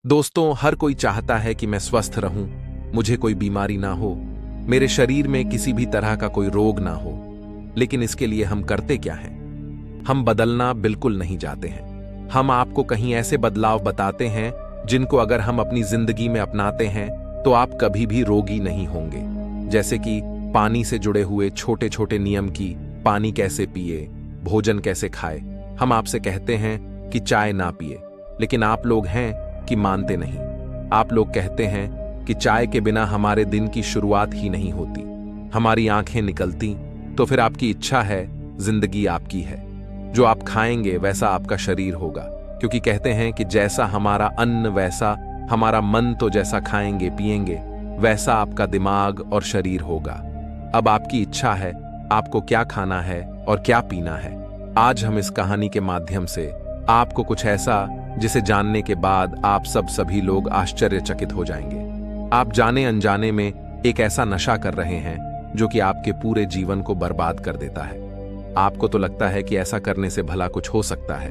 दोस्तों, हर कोई चाहता है कि मैं स्वस्थ रहूं, मुझे कोई बीमारी ना हो, मेरे शरीर में किसी भी तरह का कोई रोग ना हो। लेकिन इसके लिए हम करते क्या हैं? हम बदलना बिल्कुल नहीं चाहते हैं। हम आपको कहीं ऐसे बदलाव बताते हैं जिनको अगर हम अपनी जिंदगी में अपनाते हैं तो आप कभी भी रोगी नहीं होंगे। जैसे कि पानी से जुड़े हुए छोटे छोटे नियम की पानी कैसे पिए, भोजन कैसे खाए। हम आपसे कहते हैं कि चाय ना पिए, लेकिन आप लोग हैं कि मानते नहीं। आप लोग कहते हैं कि चाय के बिना हमारे दिन की शुरुआत ही नहीं होती, हमारी आंखें निकलती। तो फिर आपकी इच्छा है, जिंदगी आपकी है। जो आप खाएंगे वैसा आपका शरीर होगा, क्योंकि कहते हैं कि जैसा हमारा अन्न वैसा हमारा मन, तो जैसा खाएंगे पिएंगे वैसा आपका दिमाग और शरीर होगा। अब आपकी इच्छा है आपको क्या खाना है और क्या पीना है। आज हम इस कहानी के माध्यम से आपको कुछ ऐसा जिसे जानने के बाद आप सभी लोग आश्चर्यचकित हो जाएंगे। आप जाने अनजाने में एक ऐसा नशा कर रहे हैं जो कि आपके पूरे जीवन को बर्बाद कर देता है। आपको तो लगता है कि ऐसा करने से भला कुछ हो सकता है,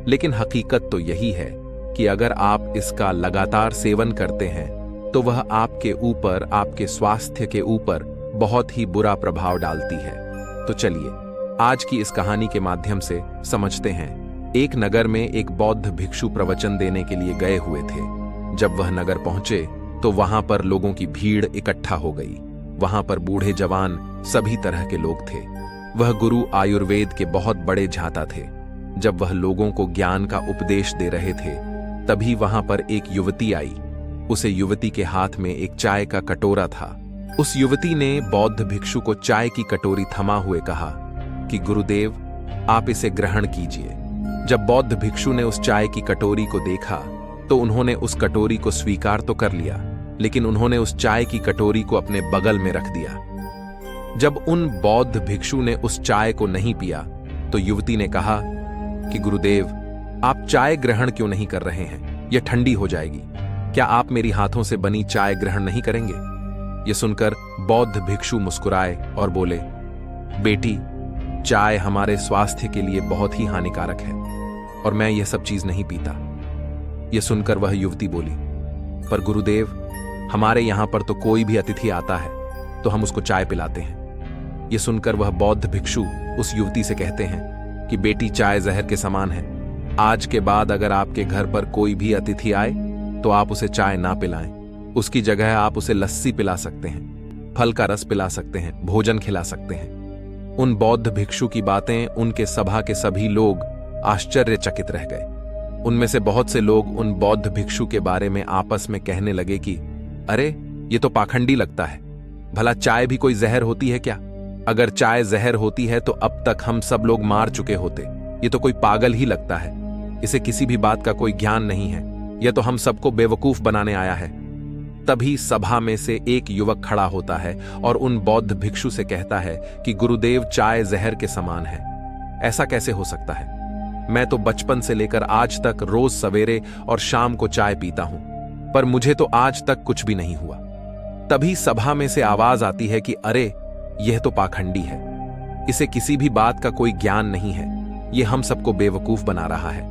लेकिन हकीकत तो यही है कि अगर आप इसका लगातार सेवन करते हैं तो वह आपके ऊपर, आपके स्वास्थ्य के ऊपर बहुत ही बुरा प्रभाव डालती है। तो चलिए आज की इस कहानी के माध्यम से समझते हैं। एक नगर में एक बौद्ध भिक्षु प्रवचन देने के लिए गए हुए थे। जब वह नगर पहुंचे तो वहां पर लोगों की भीड़ इकट्ठा हो गई। वहां पर बूढ़े जवान सभी तरह के लोग थे। वह गुरु आयुर्वेद के बहुत बड़े झाता थे। जब वह लोगों को ज्ञान का उपदेश दे रहे थे तभी वहां पर एक युवती आई। उसे युवती के हाथ में एक चाय का कटोरा था। उस युवती ने बौद्ध भिक्षु को चाय की कटोरी थमा हुए कहा कि गुरुदेव, आप इसे ग्रहण कीजिए। जब बौद्ध भिक्षु ने उस चाय की कटोरी को देखा तो उन्होंने उस कटोरी को स्वीकार तो कर लिया, लेकिन उन्होंने उस चाय की कटोरी को अपने बगल में रख दिया। जब उन बौद्ध भिक्षु ने उस चाय को नहीं पिया तो युवती ने कहा कि गुरुदेव, आप चाय ग्रहण क्यों नहीं कर रहे हैं? यह ठंडी हो जाएगी। क्या आप मेरी हाथों से बनी चाय ग्रहण नहीं करेंगे? यह सुनकर बौद्ध भिक्षु मुस्कुराए और बोले, बेटी, चाय हमारे स्वास्थ्य के लिए बहुत ही हानिकारक है और मैं यह सब चीज नहीं पीता। यह सुनकर वह युवती बोली, पर गुरुदेव, हमारे यहां पर तो कोई भी अतिथि आता है तो हम उसको चाय पिलाते हैं। यह सुनकर वह बौद्ध भिक्षु उस युवती से कहते हैं कि बेटी, चाय जहर के समान है। आज के बाद अगर आपके घर पर कोई भी अतिथि आए तो आप उसे चाय ना पिलाएं। उसकी जगह आप उसे लस्सी पिला सकते हैं, फल का रस पिला सकते हैं, भोजन खिला सकते हैं। उन बौद्ध भिक्षु की बातें उनके सभा के सभी लोग आश्चर्यचकित रह गए। उनमें से बहुत से लोग उन बौद्ध भिक्षु के बारे में आपस में कहने लगे कि अरे, ये तो पाखंडी लगता है। भला चाय भी कोई जहर होती है क्या? अगर चाय जहर होती है तो अब तक हम सब लोग मार चुके होते। ये तो कोई पागल ही लगता है। इसे किसी भी बात का कोई ज्ञान नहीं है। यह तो हम सबको बेवकूफ बनाने आया है। तभी सभा में से एक युवक खड़ा होता है और उन बौद्ध भिक्षु से कहता है कि गुरुदेव, चाय जहर के समान है। ऐसा कैसे हो सकता है? मैं तो बचपन से लेकर आज तक रोज सवेरे और शाम को चाय पीता हूं, पर मुझे तो आज तक कुछ भी नहीं हुआ। तभी सभा में से आवाज आती है कि अरे, यह तो पाखंडी है। इसे किसी भी बात का कोई ज्ञान नहीं है। यह हम सबको बेवकूफ बना रहा है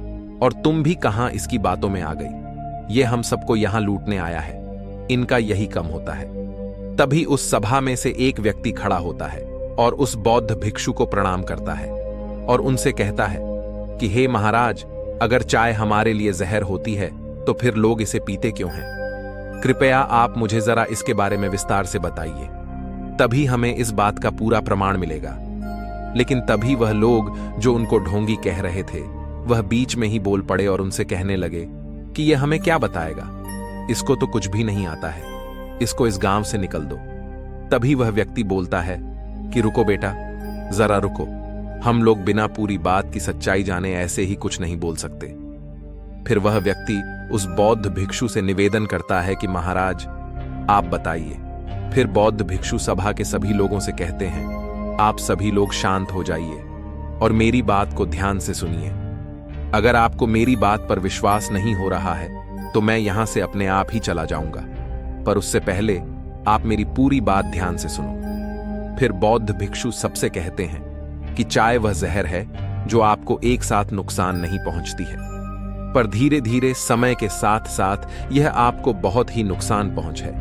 और तुम भी कहां इसकी बातों में आ गई। यह हम सबको यहां लूटने आया है। इनका यही कम होता है। तभी उस सभा में से एक व्यक्ति खड़ा होता है और उस बौद्ध भिक्षु को प्रणाम करता है और उनसे कहता है कि हे महाराज, अगर चाय हमारे लिए जहर होती है तो फिर लोग इसे पीते क्यों हैं? कृपया आप मुझे जरा इसके बारे में विस्तार से बताइए, तभी हमें इस बात का पूरा प्रमाण मिलेगा। लेकिन तभी वह लोग जो उनको ढोंगी कह रहे थे वह बीच में ही बोल पड़े और उनसे कहने लगे कि यह हमें क्या बताएगा, इसको तो कुछ भी नहीं आता है, इसको इस गांव से निकल दो। तभी वह व्यक्ति बोलता है कि रुको बेटा, जरा रुको, हम लोग बिना पूरी बात की सच्चाई जाने ऐसे ही कुछ नहीं बोल सकते। फिर वह व्यक्ति उस बौद्ध भिक्षु से निवेदन करता है कि महाराज, आप बताइए। फिर बौद्ध भिक्षु सभा के सभी लोगों से कहते हैं, आप सभी लोग शांत हो जाइए और मेरी बात को ध्यान से सुनिए। अगर आपको मेरी बात पर विश्वास नहीं हो रहा है तो मैं यहां से अपने आप ही चला जाऊंगा, पर उससे पहले आप मेरी पूरी बात ध्यान से सुनो। फिर बौद्ध भिक्षु सबसे कहते हैं कि चाय वह जहर है जो आपको एक साथ नुकसान नहीं पहुंचती है। पर धीरे धीरे समय के साथ साथ यह आपको बहुत ही नुकसान पहुंचे।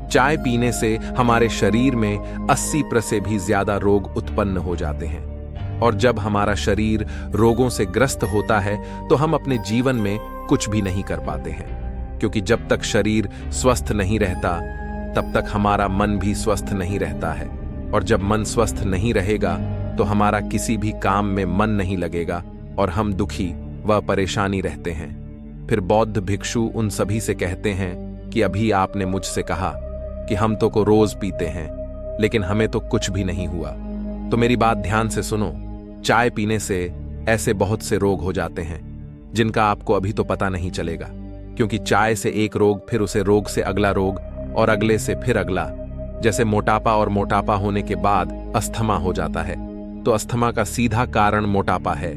चाय पीने से हमारे शरीर में 80% से भी ज्यादा रोग उत्पन्न हो जाते हैं, और जब हमारा शरीर रोगों से ग्रस्त होता है तो हम अपने जीवन में कुछ भी नहीं कर पाते हैं, क्योंकि जब तक शरीर स्वस्थ नहीं रहता तब तक हमारा मन भी स्वस्थ नहीं रहता है, और जब मन स्वस्थ नहीं रहेगा तो हमारा किसी भी काम में मन नहीं लगेगा और हम दुखी व परेशानी रहते हैं। फिर बौद्ध भिक्षु उन सभी से कहते हैं कि अभी आपने मुझसे कहा कि हम तो को रोज पीते हैं, लेकिन हमें तो कुछ भी नहीं हुआ। तो मेरी बात ध्यान से सुनो। चाय पीने से ऐसे बहुत से रोग हो जाते हैं जिनका आपको अभी तो पता नहीं चलेगा, क्योंकि चाय से एक रोग, फिर उसे रोग से अगला रोग और अगले से फिर अगला। जैसे मोटापा, और मोटापा होने के बाद अस्थमा हो जाता है, तो अस्थमा का सीधा कारण मोटापा है।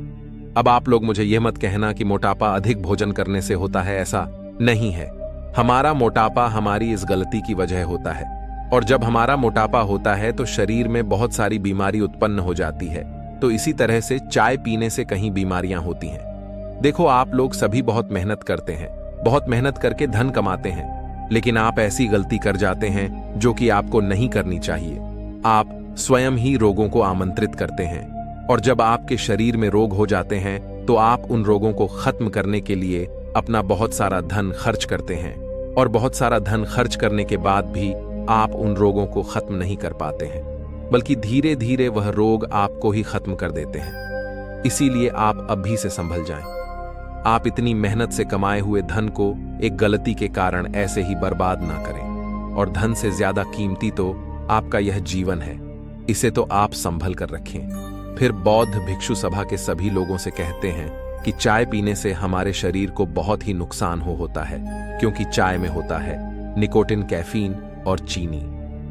अब आप लोग मुझे यह मत कहना कि मोटापा अधिक भोजन करने से होता है, ऐसा नहीं है। हमारा मोटापा हमारी इस गलती की वजह होता है, और जब हमारा मोटापा होता है तो शरीर में बहुत सारी बीमारी उत्पन्न हो जाती है। तो इसी तरह से चाय पीने से कहीं बीमारियां होती हैं। देखो, आप लोग सभी बहुत मेहनत करते हैं, बहुत मेहनत करके धन कमाते हैं, लेकिन आप ऐसी गलती कर जाते हैं जो कि आपको नहीं करनी चाहिए। आप स्वयं ही रोगों को आमंत्रित करते हैं, और जब आपके शरीर में रोग हो जाते हैं तो आप उन रोगों को खत्म करने के लिए अपना बहुत सारा धन खर्च करते हैं, और बहुत सारा धन खर्च करने के बाद भी आप उन रोगों को खत्म नहीं कर पाते हैं, बल्कि धीरे धीरे वह रोग आपको ही खत्म कर देते हैं। इसीलिए आप अभी से संभल जाएं। आप इतनी मेहनत से कमाए हुए धन को एक गलती के कारण ऐसे ही बर्बाद ना करें, और धन से ज्यादा कीमती तो आपका यह जीवन है, इसे तो आप संभल कर रखें। फिर बौद्ध भिक्षु सभा के सभी लोगों से कहते हैं कि चाय पीने से हमारे शरीर को बहुत ही नुकसान होता है, क्योंकि चाय में होता है निकोटिन, कैफीन और चीनी।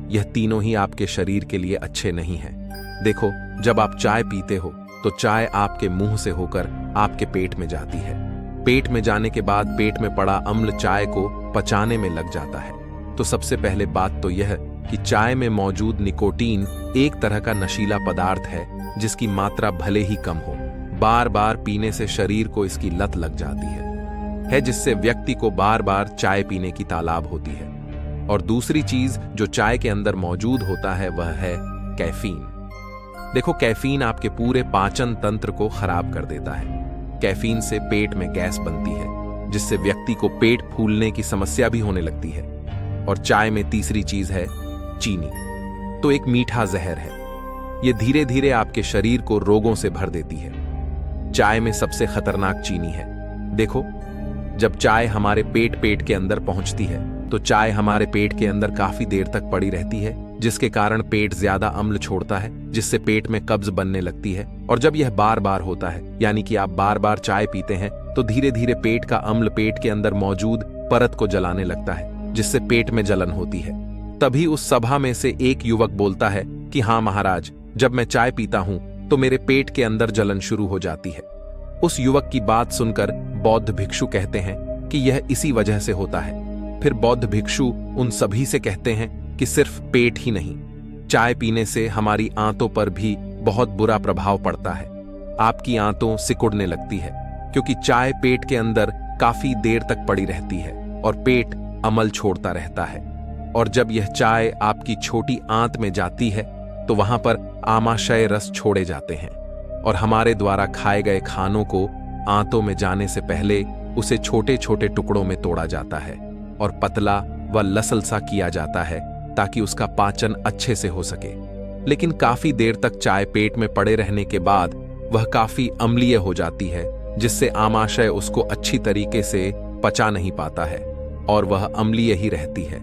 यह तीनों ही आपके शरीर के लिए अच्छे नहीं हैं। देखो, जब आप चाय पीते हो तो चाय आपके मुंह से होकर आपके पेट में जाती है। पेट में जाने के बाद पेट में पड़ा अम्ल चाय को पचाने में लग जाता है। तो सबसे पहले बात तो यह कि चाय में मौजूद निकोटीन एक तरह का नशीला पदार्थ है, जिसकी मात्रा भले ही कम हो, बार बार पीने से शरीर को इसकी लत लग जाती है, जिससे व्यक्ति को बार बार चाय पीने की तालाब होती है। और दूसरी चीज जो चाय के अंदर मौजूद होता है वह है कैफीन। देखो, कैफीन आपके पूरे पाचन तंत्र को खराब कर देता है। कैफीन से पेट में गैस बनती है, जिससे व्यक्ति को पेट फूलने की समस्या भी होने लगती है। और चाय में तीसरी चीज है चीनी, तो एक मीठा जहर है। यह धीरे धीरे आपके शरीर को रोगों से भर देती है। चाय में सबसे खतरनाक चीनी है। देखो, जब चाय हमारे पेट के अंदर पहुंचती है तो चाय हमारे पेट के अंदर काफी देर तक पड़ी रहती है, जिसके कारण पेट ज्यादा अम्ल छोड़ता है, जिससे पेट में कब्ज बनने लगती है। और जब यह बार बार होता है, यानी कि आप बार बार चाय पीते हैं, तो धीरे धीरे पेट का अम्ल पेट के अंदर मौजूद परत को जलाने लगता है, जिससे पेट में जलन होती है। तभी उस सभा में से एक युवक बोलता है कि हाँ महाराज, जब मैं चाय पीता हूं तो मेरे पेट के अंदर जलन शुरू हो जाती है। उस युवक की बात सुनकर बौद्ध भिक्षु कहते हैं कि यह इसी वजह से होता है। फिर बौद्ध भिक्षु उन सभी से कहते हैं कि सिर्फ पेट ही नहीं, चाय पीने से हमारी आंतों पर भी बहुत बुरा प्रभाव पड़ता है। आपकी आंतों सिकुड़ने लगती है, क्योंकि चाय पेट के अंदर काफी देर तक पड़ी रहती है और पेट अमल छोड़ता रहता है। और जब यह चाय आपकी छोटी आंत में जाती है तो वहां पर आमाशय रस छोड़े जाते हैं, और हमारे द्वारा खाए गए खानों को आंतों में जाने से पहले उसे छोटे छोटे टुकड़ों में तोड़ा जाता है और पतला व लसल सा किया जाता है, ताकि उसका पाचन अच्छे से हो सके। लेकिन काफी देर तक चाय पेट में पड़े रहने के बाद वह काफी अम्लीय हो जाती है, जिससे आमाशय उसको अच्छी तरीके से पचा नहीं पाता है और वह अम्लीय ही रहती है।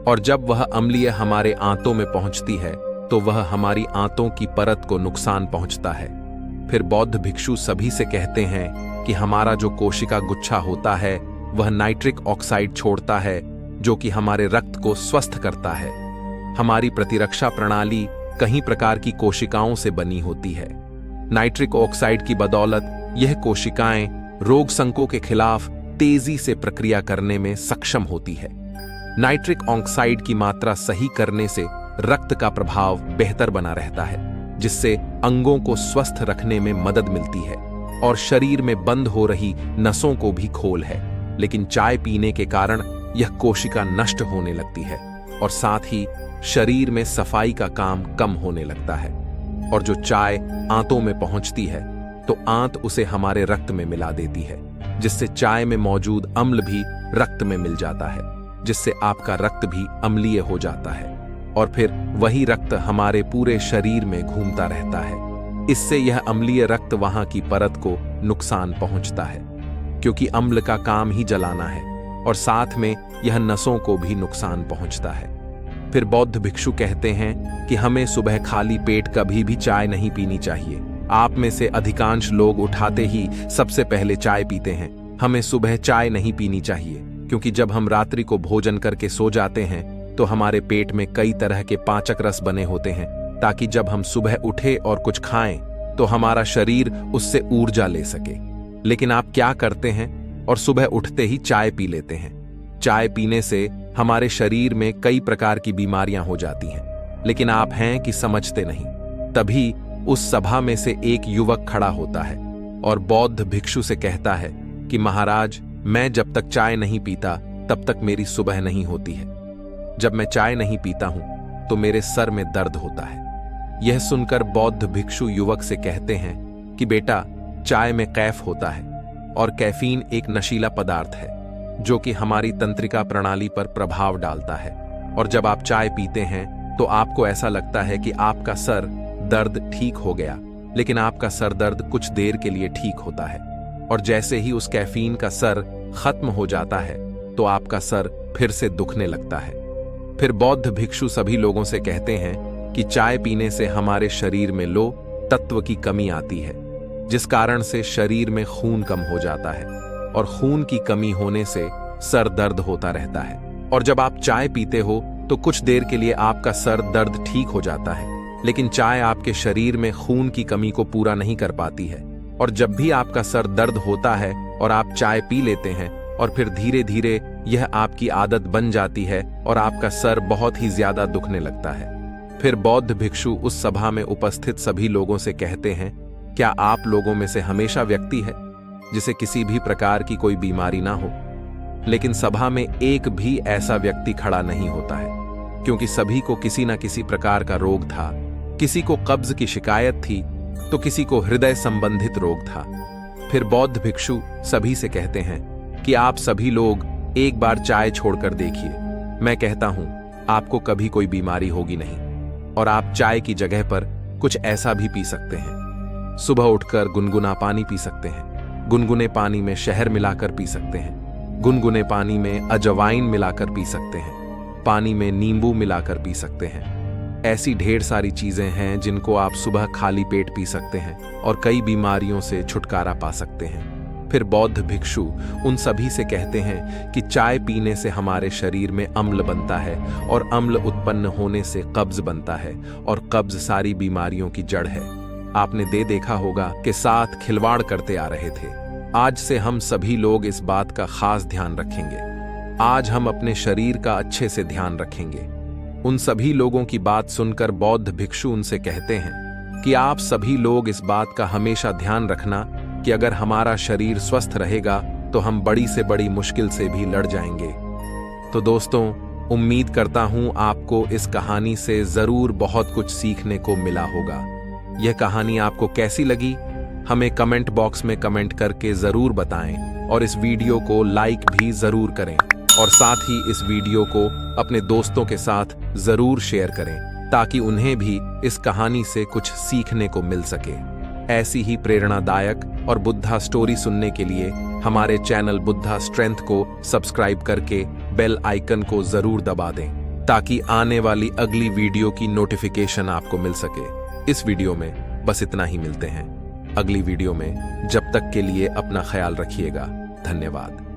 और जब वह अम्लीय हमारे आंतों में पहुंचती है तो वह हमारी आंतों की परत को नुकसान पहुंचता है। फिर बौद्ध भिक्षु सभी से कहते हैं कि हमारा जो कोशिका गुच्छा होता है वह नाइट्रिक ऑक्साइड छोड़ता है, जो कि हमारे रक्त को स्वस्थ करता है। हमारी प्रतिरक्षा प्रणाली कई प्रकार की कोशिकाओं से बनी होती है। नाइट्रिक ऑक्साइड की बदौलत यह कोशिकाएं रोग संकों के खिलाफ तेजी से प्रक्रिया करने में सक्षम होती है। नाइट्रिक ऑक्साइड की मात्रा सही करने से रक्त का प्रभाव बेहतर बना रहता है, जिससे अंगों को स्वस्थ रखने में मदद मिलती है। और शरीर में बंद हो रही नसों को भी खोल है। लेकिन चाय पीने के कारण यह कोशिका नष्ट होने लगती है और साथ ही शरीर में सफाई का काम कम होने लगता है। और जो चाय आंतों में पहुंचती है तो आंत उसे हमारे रक्त में मिला देती है, जिससे चाय में मौजूद अम्ल भी रक्त में मिल जाता है, जिससे आपका रक्त भी अम्लीय हो जाता है और फिर वही रक्त हमारे पूरे शरीर में घूमता रहता है। इससे यह अम्लीय रक्त वहां की परत को नुकसान पहुंचता है, क्योंकि अम्ल का काम ही जलाना है, और साथ में यह नसों को भी नुकसान पहुंचता है। फिर बौद्ध भिक्षु कहते हैं कि हमें सुबह खाली पेट कभी भी चाय नहीं पीनी चाहिए। आप में से अधिकांश लोग उठाते ही सबसे पहले चाय पीते हैं। हमें सुबह चाय नहीं पीनी चाहिए, क्योंकि जब हम रात्रि को भोजन करके सो जाते हैं तो हमारे पेट में कई तरह के पाचक रस बने होते हैं, ताकि जब हम सुबह उठे और कुछ खाएं तो हमारा शरीर उससे ऊर्जा ले सके। लेकिन आप क्या करते हैं और सुबह उठते ही चाय पी लेते हैं। चाय पीने से हमारे शरीर में कई प्रकार की बीमारियां हो जाती हैं, लेकिन आप हैं कि समझते नहीं। तभी उस सभा में से एक युवक खड़ा होता है और बौद्ध भिक्षु से कहता है कि महाराज, मैं जब तक चाय नहीं पीता तब तक मेरी सुबह नहीं होती है। जब मैं चाय नहीं पीता हूं तो मेरे सर में दर्द होता है। यह सुनकर बौद्ध भिक्षु युवक से कहते हैं कि बेटा, चाय में कैफ होता है और कैफीन एक नशीला पदार्थ है जो कि हमारी तंत्रिका प्रणाली पर प्रभाव डालता है, और जब आप चाय पीते हैं तो आपको ऐसा लगता है कि आपका सर दर्द ठीक हो गया, लेकिन आपका सर दर्द कुछ देर के लिए ठीक होता है, और जैसे ही उस कैफीन का सर खत्म हो जाता है तो आपका सर फिर से दुखने लगता है। फिर बौद्ध भिक्षु सभी लोगों से कहते हैं कि चाय पीने से हमारे शरीर में लो तत्व की कमी आती है, जिस कारण से शरीर में खून कम हो जाता है, और खून की कमी होने से सर दर्द होता रहता है। और जब आप चाय पीते हो तो कुछ देर के लिए आपका सर दर्द ठीक हो जाता है, लेकिन चाय आपके शरीर में खून की कमी को पूरा नहीं कर पाती है। और जब भी आपका सर दर्द होता है और आप चाय पी लेते हैं और फिर धीरे धीरे यह आपकी आदत बन जाती है और आपका सर बहुत ही ज्यादा दुखने लगता है। फिर बौद्ध भिक्षु उस सभा में उपस्थित सभी लोगों से कहते हैं, क्या आप लोगों में से हमेशा व्यक्ति है जिसे किसी भी प्रकार की कोई बीमारी ना हो? लेकिन सभा में एक भी ऐसा व्यक्ति खड़ा नहीं होता है, क्योंकि सभी को किसी न किसी प्रकार का रोग था। किसी को कब्ज की शिकायत थी तो किसी को हृदय संबंधित रोग था। फिर बौद्ध भिक्षु सभी से कहते हैं कि आप सभी लोग एक बार चाय छोड़कर देखिए। मैं कहता हूं आपको कभी कोई बीमारी होगी नहीं, और आप चाय की जगह पर कुछ ऐसा भी पी सकते हैं। सुबह उठकर गुनगुना पानी पी सकते हैं, गुनगुने पानी में शहद मिलाकर पी सकते हैं, गुनगुने पानी में अजवाइन मिलाकर पी सकते हैं, पानी में नींबू मिलाकर पी सकते हैं। ऐसी ढेर सारी चीजें हैं जिनको आप सुबह खाली पेट पी सकते हैं और कई बीमारियों से छुटकारा पा सकते हैं। फिर बौद्ध भिक्षु उन सभी से कहते हैं कि चाय पीने से हमारे शरीर में अम्ल बनता है, और अम्ल उत्पन्न होने से कब्ज बनता है, और कब्ज सारी बीमारियों की जड़ है। आपने देखा होगा कि साथ खिलवाड़ करते आ रहे थे। आज से हम सभी लोग इस बात का खास ध्यान रखेंगे। आज हम अपने शरीर का अच्छे से ध्यान रखेंगे। उन सभी लोगों की बात सुनकर बौद्ध भिक्षु उनसे कहते हैं कि आप सभी लोग इस बात का हमेशा ध्यान रखना कि अगर हमारा शरीर स्वस्थ रहेगा तो हम बड़ी से बड़ी मुश्किल से भी लड़ जाएंगे। तो दोस्तों, उम्मीद करता हूं आपको इस कहानी से जरूर बहुत कुछ सीखने को मिला होगा। यह कहानी आपको कैसी लगी हमें कमेंट बॉक्स में कमेंट करके जरूर बताएं, और इस वीडियो को लाइक भी जरूर करें, और साथ ही इस वीडियो को अपने दोस्तों के साथ जरूर शेयर करें, ताकि उन्हें भी इस कहानी से कुछ सीखने को मिल सके। ऐसी ही प्रेरणादायक और बुद्धा स्टोरी सुनने के लिए हमारे चैनल बुद्धा स्ट्रेंथ को सब्सक्राइब करके बेल आइकन को जरूर दबा दें, ताकि आने वाली अगली वीडियो की नोटिफिकेशन आपको मिल सके। इस वीडियो में बस इतना ही। मिलते हैं अगली वीडियो में। जब तक के लिए अपना ख्याल रखिएगा। धन्यवाद।